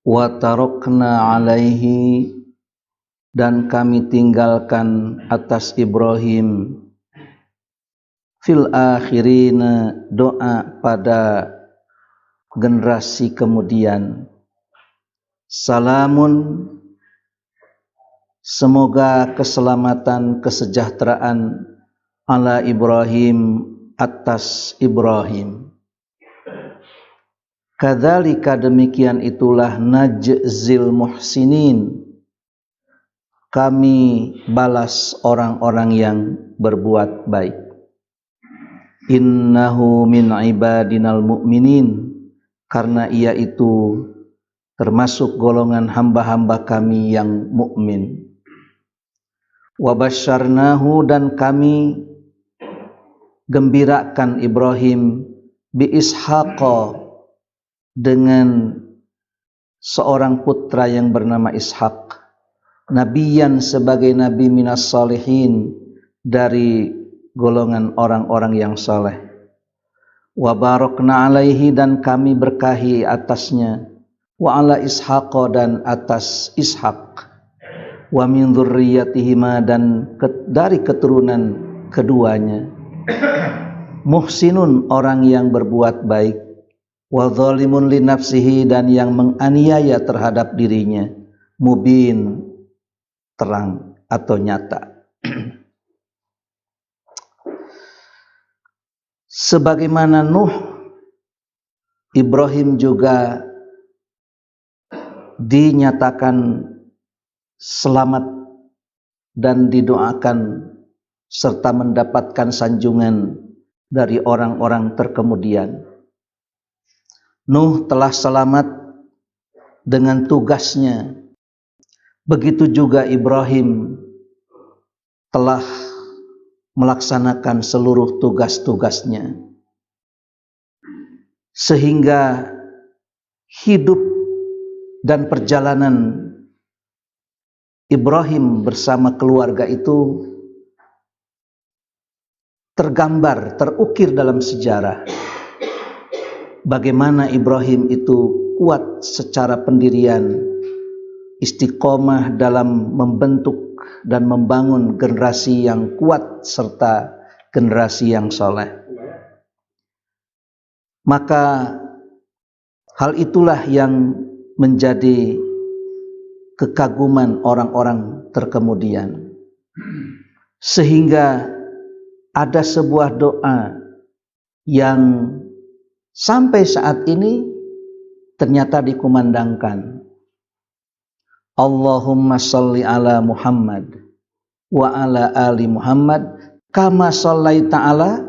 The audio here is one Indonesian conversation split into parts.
wa tarokna alaihi, dan kami tinggalkan atas Ibrahim, fil akhirina, doa pada generasi kemudian, salamun, semoga keselamatan kesejahteraan, ala Ibrahim, atas Ibrahim. Kadzalika, demikian itulah, najzil muhsinin, kami balas orang-orang yang berbuat baik. Innahu min ibadinal mu'minin, karena ia itu termasuk golongan hamba-hamba kami yang mukmin. Wa basyarnahu, dan kami gembirakan Ibrahim, bi Ishaqa, dengan seorang putra yang bernama Ishaq, nabiyan, sebagai nabi, minas salihin, dari golongan orang-orang yang saleh. Wa barokna alaihi, dan kami berkahi atasnya, wa ala Ishaqa, dan atas Ishaq, wa min dzurriyyatihima, dan dari keturunan keduanya, muhsinun, orang yang berbuat baik, wa dzalimun li nafsihi, dan yang menganiaya terhadap dirinya, mubin, terang atau nyata. Sebagaimana Nuh, Ibrahim juga dinyatakan selamat dan didoakan serta mendapatkan sanjungan dari orang-orang terkemudian. Nuh telah selamat dengan tugasnya, begitu juga Ibrahim telah melaksanakan seluruh tugas-tugasnya, sehingga hidup dan perjalanan Ibrahim bersama keluarga itu tergambar, terukir dalam sejarah. Bagaimana Ibrahim itu kuat secara pendirian, istiqomah dalam membentuk dan membangun generasi yang kuat serta generasi yang soleh. Maka hal itulah yang menjadi kekaguman orang-orang terkemudian, sehingga ada sebuah doa yang sampai saat ini ternyata dikumandangkan. Allahumma sholli ala Muhammad wa ala ali Muhammad kama shallaita ala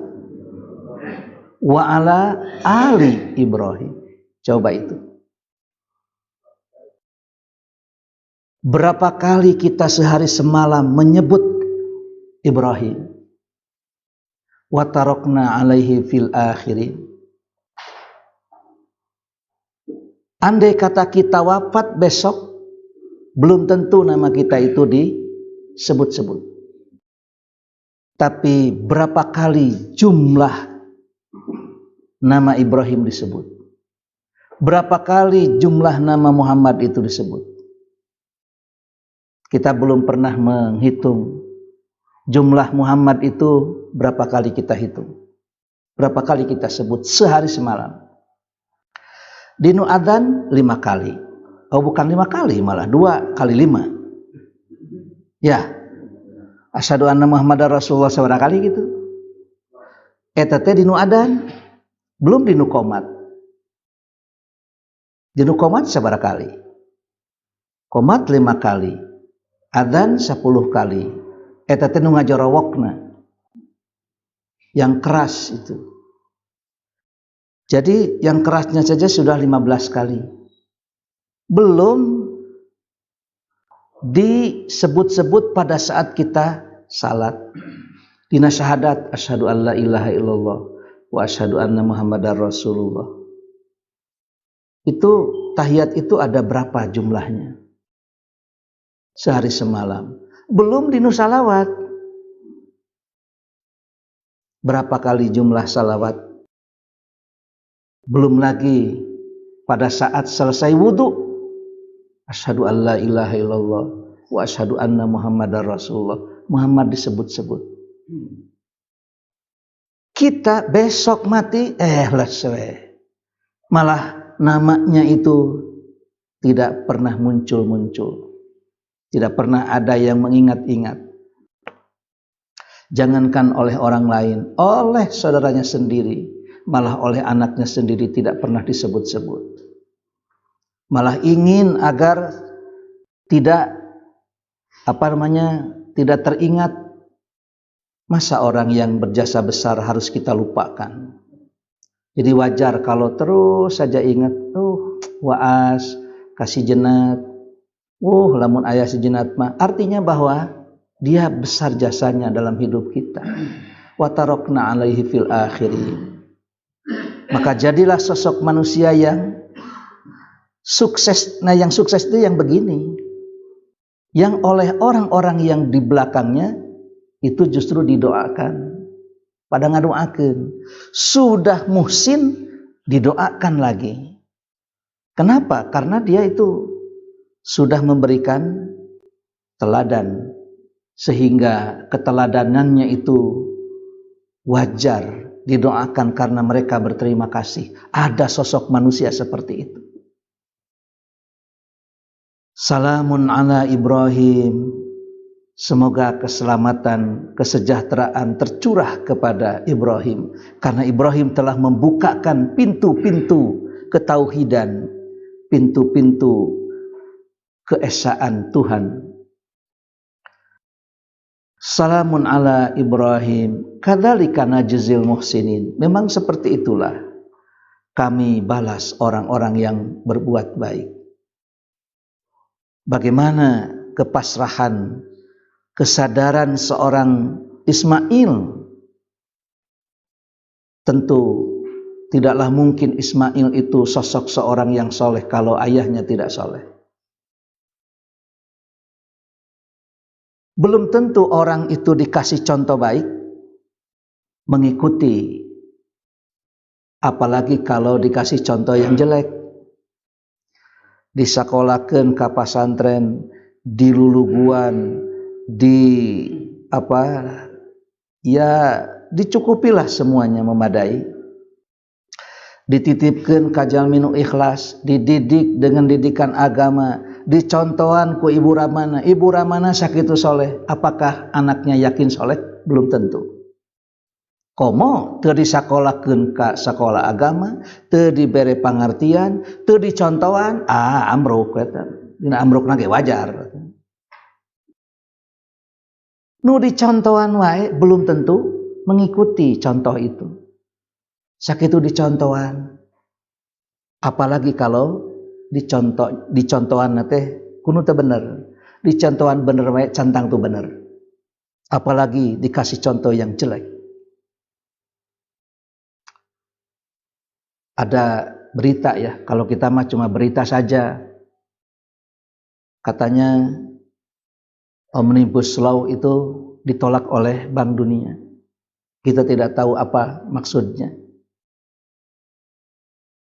wa ala ali Ibrahim. Coba itu. Berapa kali kita sehari semalam menyebut Ibrahim? Wa tarokna alaihi fil akhirin. Andai kata kita wafat besok, belum tentu nama kita itu disebut-sebut. Tapi berapa kali jumlah nama Ibrahim disebut? Berapa kali jumlah nama Muhammad itu disebut? Kita belum pernah menghitung jumlah Muhammad itu berapa kali kita hitung. Berapa kali kita sebut sehari semalam. Dinu adzan 5 kali. Oh, bukan 5 kali, malah 2 kali 5. Ya. Asyhadu anna Muhammadar Rasulullah seberapa kali gitu. Eta teh dinu adzan, belum dinu qomat. Dinu qomat seberapa kali? Qomat 5 kali. Adzan 10 kali. Eta teh nu ngajorowokna. Yang keras itu. Jadi yang kerasnya saja sudah 15 kali. Belum disebut-sebut pada saat kita salat. Dina syahadat, asyhadu alla ilaha illallah wa asyhadu anna Muhammadar Rasulullah. Itu tahiyat itu ada berapa jumlahnya? Sehari semalam. Belum dinu salawat. Berapa kali jumlah salawat? Belum lagi pada saat selesai wudhu, Asyhadu an la ilaha illallah wa asyhadu anna Muhammadar Rasulullah. Muhammad disebut-sebut. Kita besok mati, malah namanya itu tidak pernah muncul-muncul. Tidak pernah ada yang mengingat-ingat. Jangankan oleh orang lain, oleh saudaranya sendiri, malah oleh anaknya sendiri tidak pernah disebut-sebut. Malah ingin agar tidak tidak teringat. Masa orang yang berjasa besar harus kita lupakan. Jadi wajar kalau terus saja ingat, waas kasih jenat, lamun ayah si jenat mah, artinya bahwa dia besar jasanya dalam hidup kita. Wa tarokna alaihi fil akhirin. Maka jadilah sosok manusia yang sukses. Nah, yang sukses itu yang begini, yang oleh orang-orang yang di belakangnya itu justru didoakan, pada ngadoakeun. Sudah muhsin didoakan lagi. Kenapa? Karena dia itu sudah memberikan teladan, sehingga keteladanannya itu wajar didoakan karena mereka berterima kasih. Ada sosok manusia seperti itu. Salamun ala Ibrahim. Semoga keselamatan, kesejahteraan tercurah kepada Ibrahim. Karena Ibrahim telah membukakan pintu-pintu ketauhidan, pintu-pintu keesaan Tuhan. Salamun ala Ibrahim, kadzalika najzil muhsinin. Memang seperti itulah kami balas orang-orang yang berbuat baik. Bagaimana kepasrahan, kesadaran seorang Ismail. Tentu tidaklah mungkin Ismail itu sosok seorang yang soleh kalau ayahnya tidak soleh. Belum tentu orang itu dikasih contoh baik mengikuti, apalagi kalau dikasih contoh yang jelek. Disakolahkeun ka pasantren, diluluguan, dicukupilah semuanya memadai. Dititipkeun ka jalmi nu ikhlas, dididik dengan didikan agama, dicontohan ku ibu ramana sakitu soleh. Apakah anaknya yakin soleh? Belum tentu. Komo teu disakolahkeun ka sakola agama, teu dibere pangartian, teu dicontohan, amruk eta. Dina amrukna ge wajar. Nu dicontohan wae belum tentu mengikuti contoh itu. Sakitu dicontohan. Apalagi kalau dicontohan teh kudu teu bener. Dicontohan bener wae cantang tuh bener. Apalagi dikasih contoh yang jelek. Ada berita ya, kalau kita mah cuma berita saja. Katanya Omnibus Law itu ditolak oleh Bank Dunia. Kita tidak tahu apa maksudnya.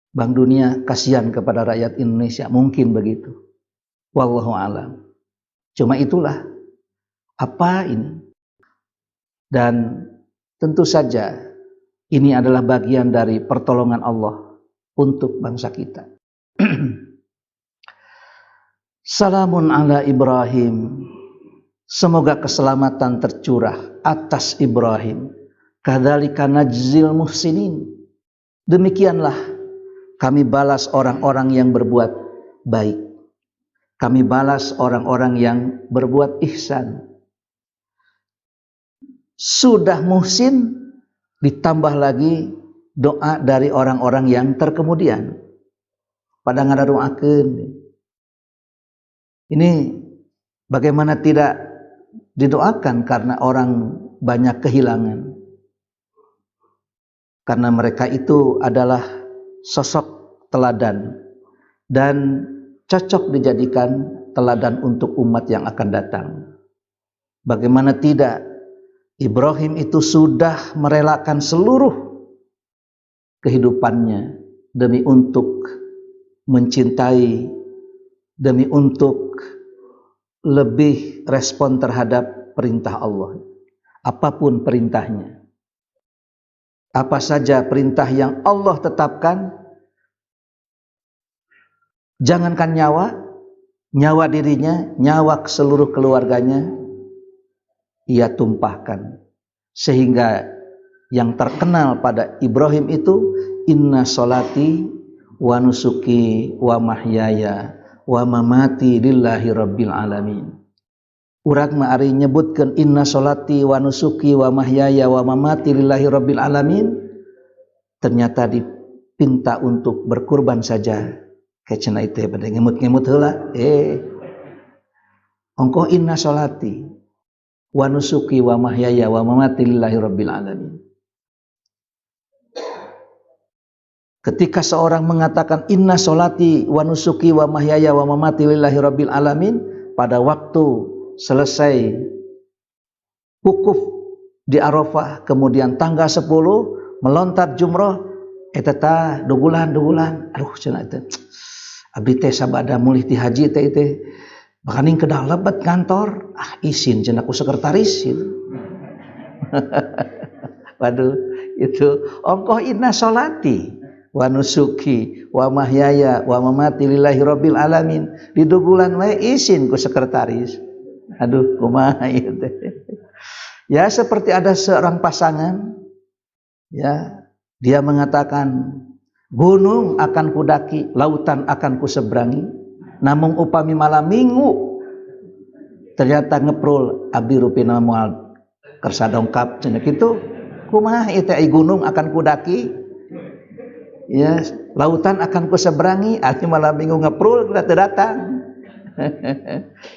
Bank Dunia kasihan kepada rakyat Indonesia, mungkin begitu. Wallahu a'lam. Cuma itulah apa ini. Dan tentu saja ini adalah bagian dari pertolongan Allah untuk bangsa kita. Salamun ala Ibrahim. Semoga keselamatan tercurah atas Ibrahim. Kadzalika najzil muhsinin. Demikianlah kami balas orang-orang yang berbuat baik. Kami balas orang-orang yang berbuat ihsan. Sudah muhsin, ditambah lagi doa dari orang-orang yang terkemudian. Pada ngadadoakeun. Ini bagaimana tidak didoakan karena orang banyak kehilangan. Karena mereka itu adalah sosok teladan dan cocok dijadikan teladan untuk umat yang akan datang. Bagaimana tidak, Ibrahim itu sudah merelakan seluruh kehidupannya demi untuk mencintai demi untuk lebih respon terhadap perintah Allah. Apapun perintahnya, apa saja perintah yang Allah tetapkan, jangankan nyawa dirinya, nyawa seluruh keluarganya ia tumpahkan. Sehingga yang terkenal pada Ibrahim itu, inna sholati wa nusuki wa mahyaya wa mamati lillahi rabbil alamin. Urang mah ari nyebutkeun inna sholati wa nusuki wa mahyaya wa mamati lillahi rabbil alamin, ternyata dipinta untuk berkurban saja. Kecena itu pada ngemut-ngemut heula. Ongkoh inna sholati wa nusuki wa mahyaya wa mamati lillahi rabbil alamin. Ketika seorang mengatakan inna sholati wa nusuki wa mahyaya wa mamati lillahi rabbil alamin, pada waktu selesai wukuf di Arafah, kemudian tanggal 10 melontar jumroh, eta dugulan, aduh cenah teh abdi teh sabada mulih ti haji teh bakaning kedah lebat kantor, izin cenah ku sekretaris gitu. Waduh, itu ongkoh inna sholati wa nusuki wa mahyaya wa mamati lillahi rabbil alamin, di dugulan wae izin ku sekretaris. Aduh, kumaha ieu teh. Ya, seperti ada seorang pasangan, ya, dia mengatakan, gunung akan kudaki, lautan akan kuseberangi, namun upami malam minggu ternyata ngeprul abdi rupina moal kersa dongkap cenah kitu. Kumaha ieu teh gunung akan kudaki, ya, lautan akan kuseberangi, arti malam minggu ngeprul kita datang.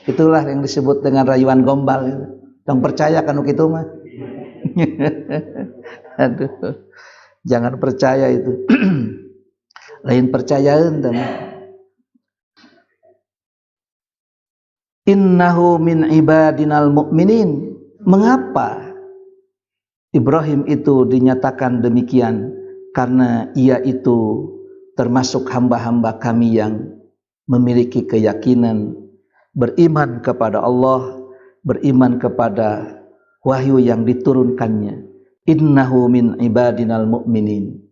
Itulah yang disebut dengan rayuan gombal. Yang percaya kan kitu mah. Aduh, jangan percaya itu. Lain percayaan teman. Innahu min ibadinal mu'minin. Mengapa Ibrahim itu dinyatakan demikian? Karena ia itu termasuk hamba-hamba kami yang memiliki keyakinan, beriman kepada Allah, beriman kepada wahyu yang diturunkannya. Innahu min ibadinal mu'minin.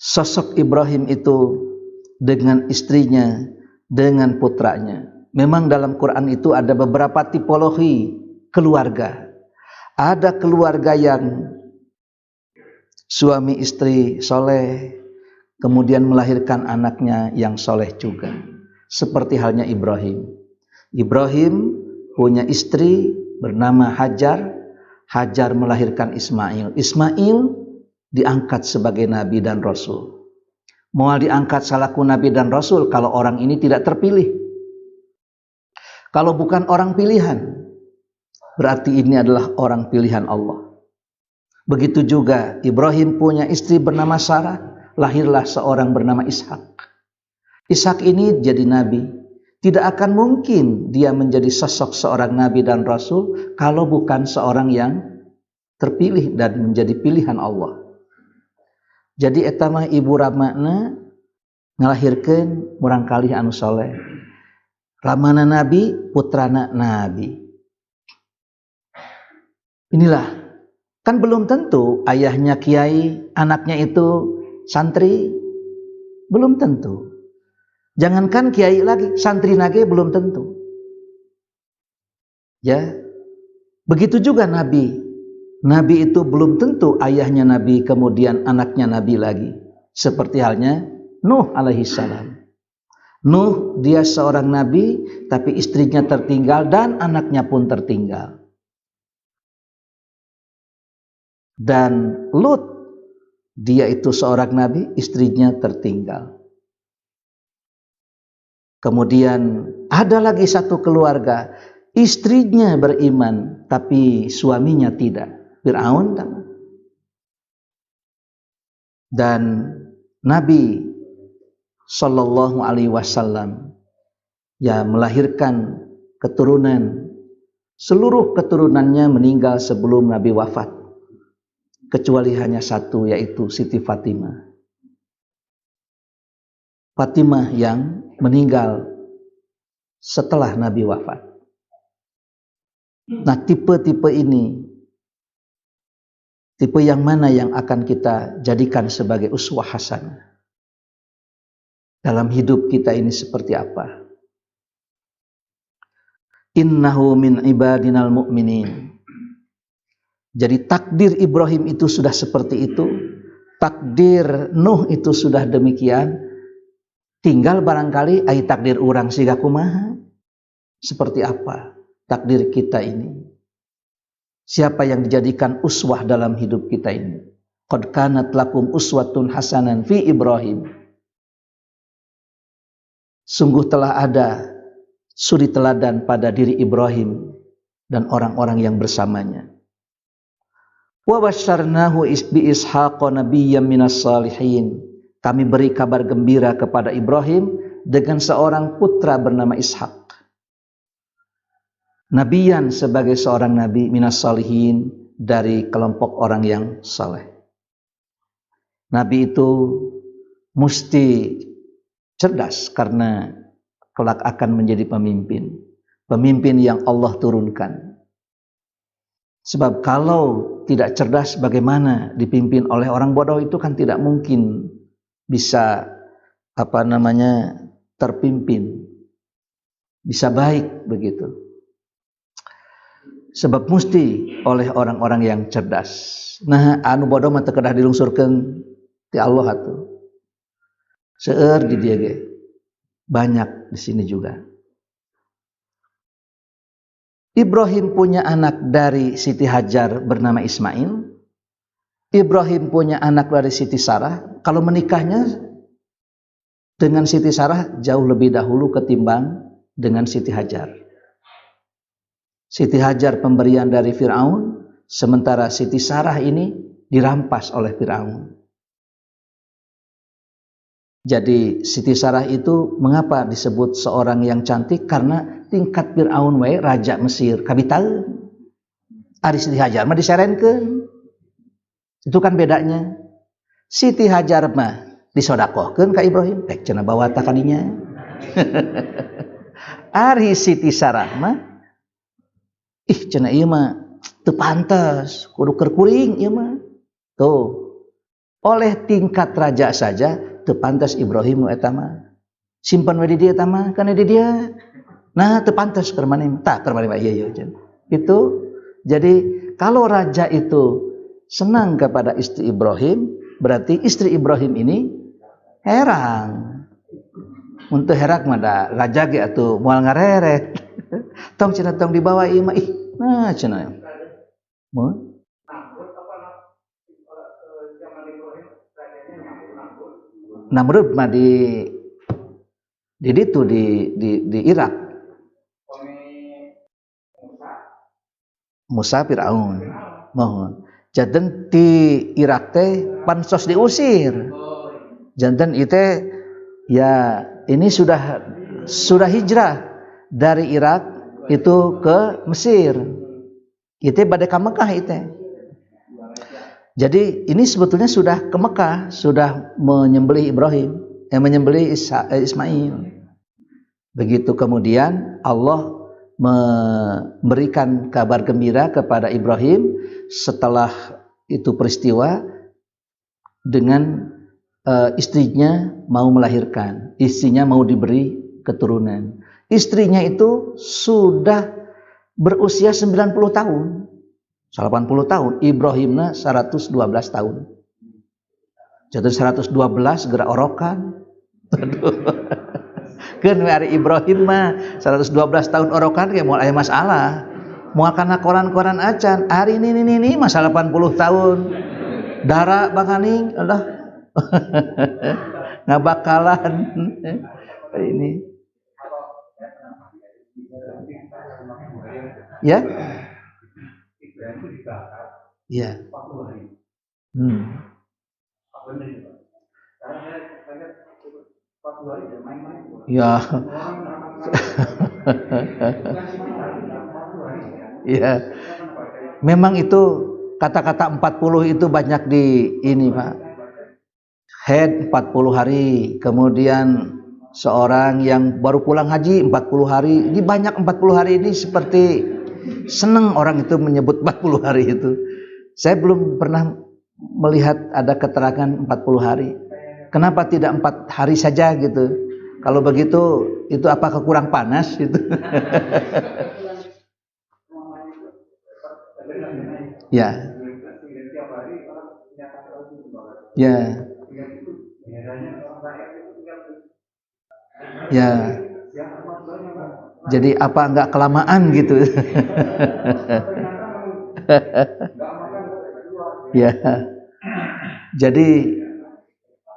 Sosok Ibrahim itu dengan istrinya, dengan putranya. Memang dalam Quran itu ada beberapa tipologi keluarga. Ada keluarga yang suami istri soleh, kemudian melahirkan anaknya yang soleh juga. Seperti halnya Ibrahim. Ibrahim punya istri bernama Hajar. Hajar melahirkan Ismail. Ismail diangkat sebagai nabi dan rasul. Moal diangkat salaku nabi dan rasul kalau orang ini tidak terpilih. Kalau bukan orang pilihan, berarti ini adalah orang pilihan Allah. Begitu juga Ibrahim punya istri bernama Sarah, lahirlah seorang bernama Ishak. Ishak ini jadi nabi. Tidak akan mungkin dia menjadi sosok seorang nabi dan rasul kalau bukan seorang yang terpilih dan menjadi pilihan Allah. Jadi eta mah ibu ramana ngalahirkeun murangkalih anu soleh. Ramana nabi, putrana nabi. Inilah, kan belum tentu ayahnya kiai, anaknya itu santri, belum tentu. Jangankan kiai lagi, santri nage belum tentu. Ya, begitu juga nabi. Nabi itu belum tentu ayahnya nabi, kemudian anaknya nabi lagi. Seperti halnya Nuh alaihissalam. Nuh dia seorang nabi, tapi istrinya tertinggal dan anaknya pun tertinggal. Dan Lut, dia itu seorang nabi, istrinya tertinggal. Kemudian ada lagi satu keluarga, istrinya beriman, tapi suaminya tidak. Fir'aun. Dan Nabi Sallallahu Alaihi Wasallam ya melahirkan keturunan, seluruh keturunannya meninggal sebelum Nabi wafat, kecuali hanya satu, yaitu Siti Fatimah. Fatimah yang meninggal setelah Nabi wafat. Nah, tipe-tipe ini, tipe yang mana yang akan kita jadikan sebagai uswah hasanah dalam hidup kita ini seperti apa? Innahu min ibadinal mu'minin. Jadi takdir Ibrahim itu sudah seperti itu, takdir Nuh itu sudah demikian. Tinggal barangkali ai takdir urang siga kumaha. Seperti apa takdir kita ini? Siapa yang dijadikan uswah dalam hidup kita ini? Qad kanat lakum uswatun hasanan fi Ibrahim. Sungguh telah ada suri teladan pada diri Ibrahim dan orang-orang yang bersamanya. Wa basyarnahu bi Ishaq nabiyyan minas salihin. Kami beri kabar gembira kepada Ibrahim dengan seorang putra bernama Ishak. Nabiyan sebagai seorang nabi minas salihin, dari kelompok orang yang saleh. Nabi itu mesti cerdas karena kelak akan menjadi pemimpin. Pemimpin yang Allah turunkan. Sebab kalau tidak cerdas, bagaimana dipimpin oleh orang bodoh, itu kan tidak mungkin bisa terpimpin, bisa baik begitu. Sebab mesti oleh orang-orang yang cerdas. Nah, anu bodoh mah teu kedah dilungsurkeun ti Allah atuh. Seueur di dieu ge. Banyak di sini juga. Ibrahim punya anak dari Siti Hajar bernama Ismail. Ibrahim punya anak dari Siti Sarah. Kalau menikahnya dengan Siti Sarah jauh lebih dahulu ketimbang dengan Siti Hajar. Siti Hajar pemberian dari Fir'aun, sementara Siti Sarah ini dirampas oleh Fir'aun. Jadi Siti Sarah itu mengapa disebut seorang yang cantik? Karena tingkat Fir'aun wae raja Mesir kabitaeun. Ari Siti Hajar mah diserenkeun. Itu kan bedanya. Siti Hajar mah disodakohkeun ka Ibrahim, rek cenah bawa ta ka dinya. Ari Siti Sarah mah cenah ieu mah teu pantes, kudu keur kuring ieu mah. Tuh. Oleh tingkat raja saja teu pantes Ibrahim nu eta mah. Simpen we di dieu eta mah, kana di dia. Nah, teu pantes keur maneh. Tah keur maneh ieu cenah. Itu jadi kalau raja itu senang kepada istri Ibrahim, berarti istri Ibrahim ini herang. Untuk herak mah da raja ge atuh moal ngareret. Tong cenah tong dibawa ieu mah nah cenah. Mun Namrud mah di ditu di Irak. Musa Firaun. Mohon. Janten di Irak teh pansos diusir. Janten itu ya ini sudah hijrah dari Irak itu ke Mesir. Itu bade ka Mekah itu. Jadi ini sebetulnya sudah ke Mekah, sudah menyembelih Ibrahim, menyembelih Ismail. Begitu kemudian Allah memberikan kabar gembira kepada Ibrahim setelah itu peristiwa dengan istrinya mau melahirkan, istrinya mau diberi keturunan. Istrinya itu sudah berusia 90 tahun, 80 tahun, Ibrahimna 112 tahun. Jadi 112 gerak orokan. Keun hari Ibrahim mah 112 tahun orokan ge moal aya masalah. Moal kana koran-koran acan, hari ini masa 80 tahun. Dara bakaning Allah. Ngabakalan. Ini. Ya? Ya. Ya. Ya. Memang itu kata-kata 40 itu banyak di ini, Pak. haid 40 hari, kemudian seorang yang baru pulang haji 40 hari. Ini banyak 40 hari ini seperti senang orang itu menyebut 40 hari itu. Saya belum pernah melihat ada keterangan 40 hari. Kenapa tidak 4 hari saja gitu? Kalau begitu itu apakah kurang panas gitu? Ya. Ya. Ya. Jadi apa enggak kelamaan gitu? Ya. Jadi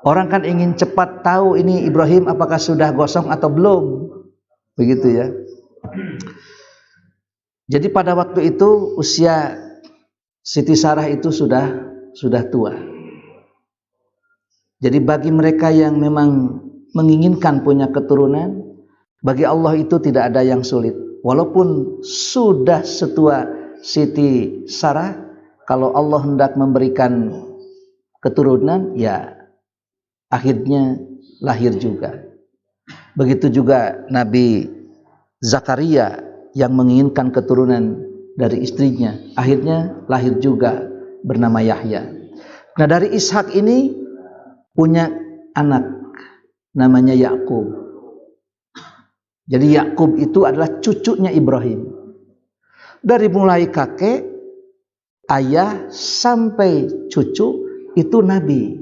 orang kan ingin cepat tahu ini Ibrahim apakah sudah gosong atau belum. Begitu ya. Jadi pada waktu itu usia Siti Sarah itu sudah tua. Jadi bagi mereka yang memang menginginkan punya keturunan, bagi Allah itu tidak ada yang sulit. Walaupun sudah setua Siti Sarah, kalau Allah hendak memberikan keturunan, ya akhirnya lahir juga. Begitu juga Nabi Zakaria yang menginginkan keturunan dari istrinya, akhirnya lahir juga bernama Yahya. Nah, dari Ishak ini punya anak namanya Yakub. Jadi Yakub itu adalah cucunya Ibrahim. Dari mulai kakek, ayah sampai cucu itu nabi.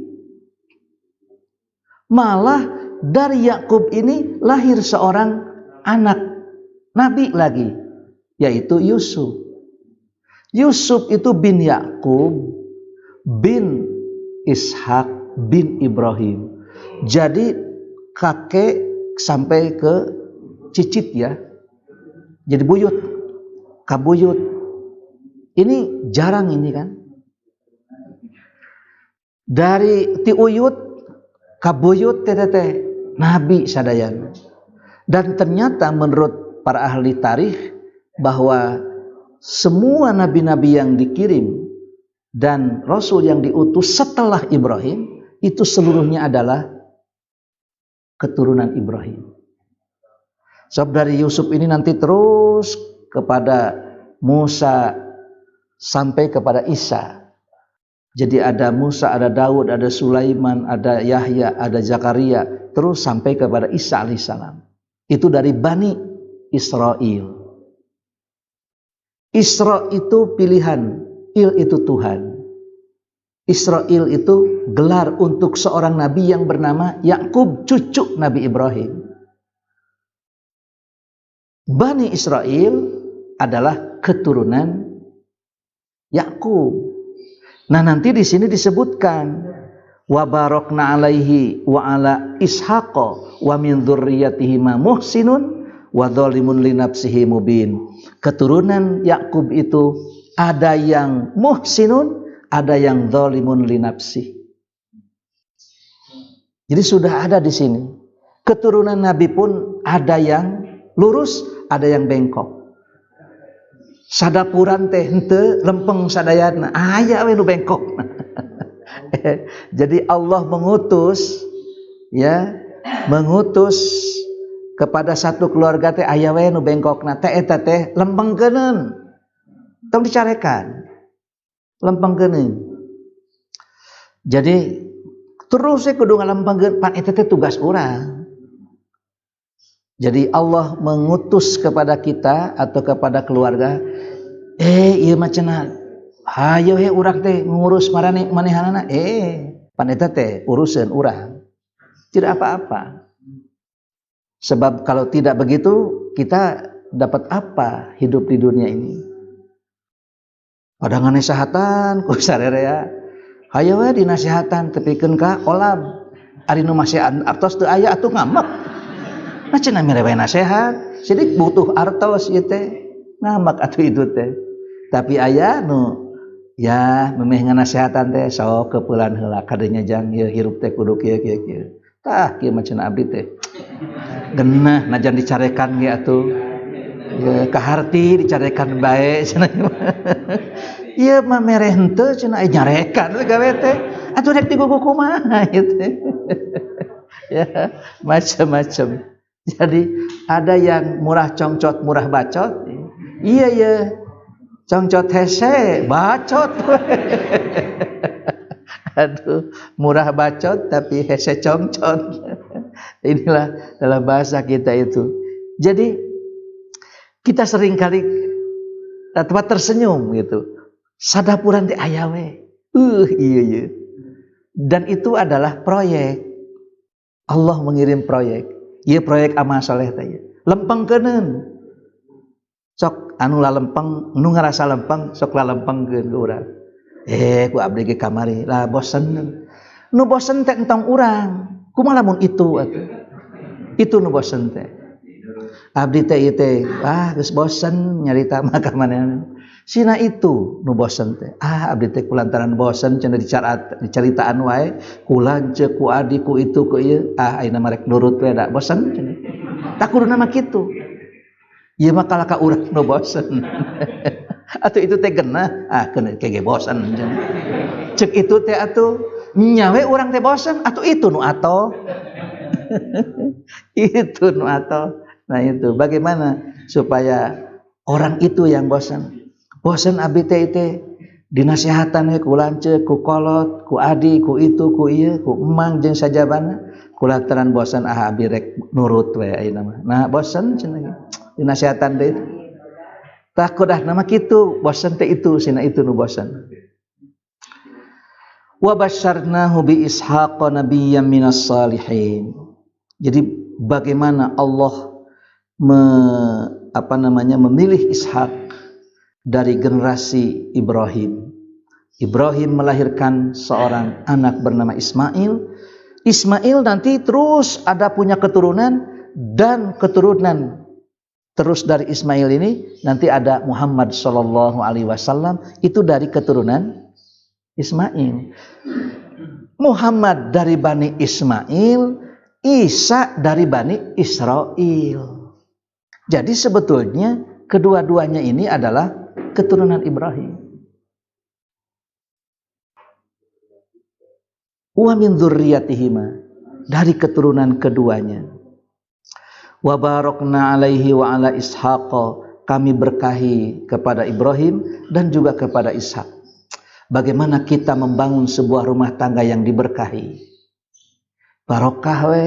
Malah dari Yakub ini lahir seorang anak nabi lagi, yaitu Yusuf. Yusuf itu bin Yakub bin Ishak bin Ibrahim. Jadi kakek sampai ke cicit ya. Jadi buyut, kabuyut. Ini jarang ini kan. Dari ti uyut kabuyut teteh nabi sadayana. Dan ternyata menurut para ahli tarikh bahwa semua nabi-nabi yang dikirim dan rasul yang diutus setelah Ibrahim itu seluruhnya adalah keturunan Ibrahim. Sebab dari Yusuf ini nanti terus kepada Musa sampai kepada Isa. Jadi ada Musa, ada Daud, ada Sulaiman, ada Yahya, ada Zakaria, terus sampai kepada Isa alaihissalam. Itu dari Bani Israel. Isra itu pilihan, Il itu Tuhan. Israel itu gelar untuk seorang nabi yang bernama Yakub, cucu Nabi Ibrahim. Bani Israel adalah keturunan Yakub. Nah, nanti di sini disebutkan wa barakna alaihi wa ala ishaqa wa min dzurriyyatihi ma muhsinun wa dzalimun li nafsihi mubin. Keturunan Yakub itu ada yang muhsinun, ada yang dzalimun li nafsi. Jadi sudah ada di sini. Keturunan Nabi pun ada yang lurus, ada yang bengkok. Sadapuran teh henteu lempeng sadayana, aya we nu bengkok. Jadi Allah mengutus kepada satu keluarga teh aya we nu bengkokna teh eta teh lempengkeun. Tong dicarekan. Lempengkeun. Jadi terus saya kudu ngalempengkeun pan eta teh tugas urang. Jadi Allah mengutus kepada kita atau kepada keluarga, ieu mah cenah hayu he urang teh ngurus marane manehanana, pan eta teh urusan urang. Tidak apa-apa. Sebab kalau tidak begitu kita dapat apa hidup di dunia ini? Pada nganasehatan ku sarerea. Hayu we dinasehatan tepikeun ka kolam. Ari nu masih artos teu aya atuh ngamak. Nah cenah mere we nasehat, sidik butuh artos ieu teh. Ngamak atuh itu teh. Tapi aya nu ya memeh nganasehatan teh sok keupelan heula kadenya jang ieu hirup teh kudu kieu. Tah kieu mah cenah abdi teh. Genah najan dicarekan ge atuh. Ya kaharti dicarekan bae cenah. Ieu mah mere henteu cenah nyarekan gawe teh. atuh rek digugu kumaha gitu. Ya, macam-macam. Jadi ada yang murah congcot, murah bacot. Iya ya, congcot hese, bacot. Aduh, murah bacot tapi hese congcot. Inilah dalam bahasa kita itu. Jadi kita sering kali tempat tersenyum gitu. Sadapuran teh aya we. Iya. Dan itu adalah proyek. Allah mengirim proyek. Ieu proyek amal saleh teh. Lempengkeun. Sok anu lempeng, nu ngarasa lempeng, sok lempengkeun ke urang. Ku abdi ge kamari, lah bosen. Nu bosen teh entong urang. Kumaha lamun itu atuh. Itu nu bosen teh. Abdi teh ieu teh, geus bosen nyarita mah ka manehna. Sina itu nu bosen teh. Abdi teh kulantaran bosen cenah dicaritaan wae, kulanceuk ku adi ku itu ku ieu. Ayeuna mah rek nurut we da bosen cenah. Tak kuduna mah kitu. Ieu mah kalaka urang nu bosen. Atuh itu teh genah, keun kege bosen cenah. Ceuk itu teh atuh nya we urang teh bosen, atuh itu nu ato. Itu nu ato. Nah itu bagaimana supaya orang itu yang bosan. Bosan abdi teh dinasihatan ku lanceuk, ku kolot, ku adi, ku itu, ku ieu, ku emang jeung sajabana. Kulantaran bosan abdi rek nurut we ayeuna mah. Nah bosan cenah dinasihatan deui. Tah kudah nama kitu, bosan teh itu, sina itu nu bosan. Wa basyarnahu bi Ishaq nabiyyan minas salihin. Jadi bagaimana Allah memilih Ishak dari generasi Ibrahim. Ibrahim melahirkan seorang anak bernama Ismail. Ismail nanti terus ada punya keturunan dan keturunan terus dari Ismail ini nanti ada Muhammad sallallahu alaihi wasallam itu dari keturunan Ismail. Muhammad dari Bani Ismail, Isa dari Bani Israel. Jadi sebetulnya kedua-duanya ini adalah keturunan Ibrahim. Wa min dzurriyyatihima, dari keturunan keduanya. Wa barakna alaihi wa ala Ishaq, kami berkahi kepada Ibrahim dan juga kepada Ishak. Bagaimana kita membangun sebuah rumah tangga yang diberkahi. Barokah we,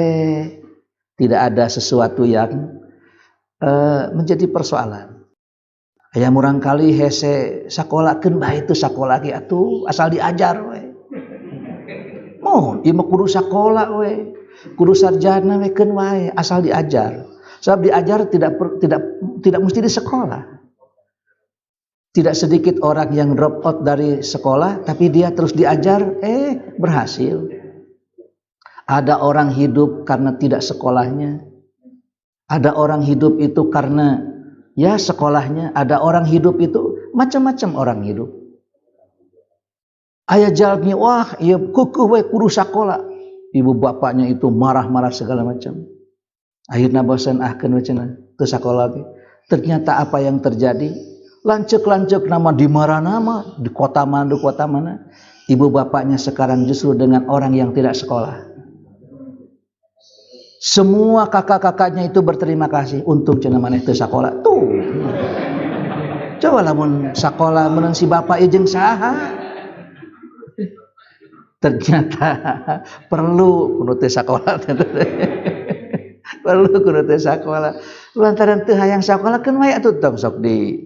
tidak ada sesuatu yang menjadi persoalan. Aya murang kali hese sakolahkeun bae itu sakola ge atuh asal diajar we. Ieu mah kudu sakola we. Kudu sarjana we keun wae asal diajar. Sebab diajar tidak mesti di sekolah. Tidak sedikit orang yang drop out dari sekolah tapi dia terus diajar berhasil. Ada orang hidup karena tidak sekolahnya. Ada orang hidup itu karena ya sekolahnya. Ada orang hidup itu macam-macam orang hidup. Aya jalmi wah ieu kukuh we kudu sakola. Ibu bapaknya itu marah-marah segala macam. Akhirnya bosan keun we cenah teu sakola ge. Ternyata apa yang terjadi? Lanceuk-lanceuk nama di mana nama, di kota mana. Ibu bapaknya sekarang justru dengan orang yang tidak sekolah. Semua kakak-kakaknya itu berterima kasih untuk cenah maneh teu sakola. Tuh. Coba lamun sakola meunang si bapak jeung saha. Ternyata perlu kudu teu sakola. Perlu kudu teu sakola. Lantaran teu hayang sakola keun wae atuh tong sok di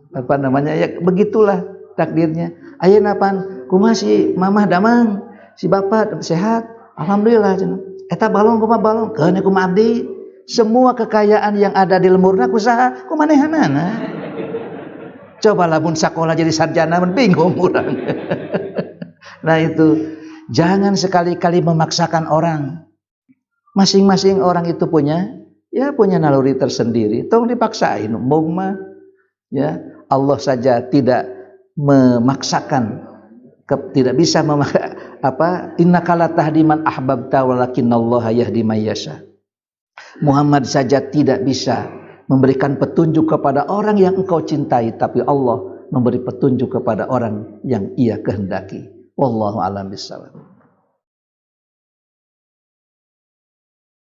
ya begitulah takdirnya. Ayeuna pan kumaha si mamah damang, si bapak sehat? Alhamdulillah cenah. Eta balong kumaha balong? Keun kumaha abdi. Semua kekayaan yang ada di lemurna kusaha? Ku manehanana. Coba lamun sakola jadi sarjana mun bingung urang. Nah itu, jangan sekali-kali memaksakan orang. Masing-masing orang itu punya naluri tersendiri. Tong dipaksain mung mah ya Allah saja tidak memaksakan, tidak bisa innaka la tahdi man ahbabta walakinallaha yahdi may yasha. Muhammad saja tidak bisa memberikan petunjuk kepada orang yang engkau cintai, tapi Allah memberi petunjuk kepada orang yang ia kehendaki. Wallahu a'lam bishawab.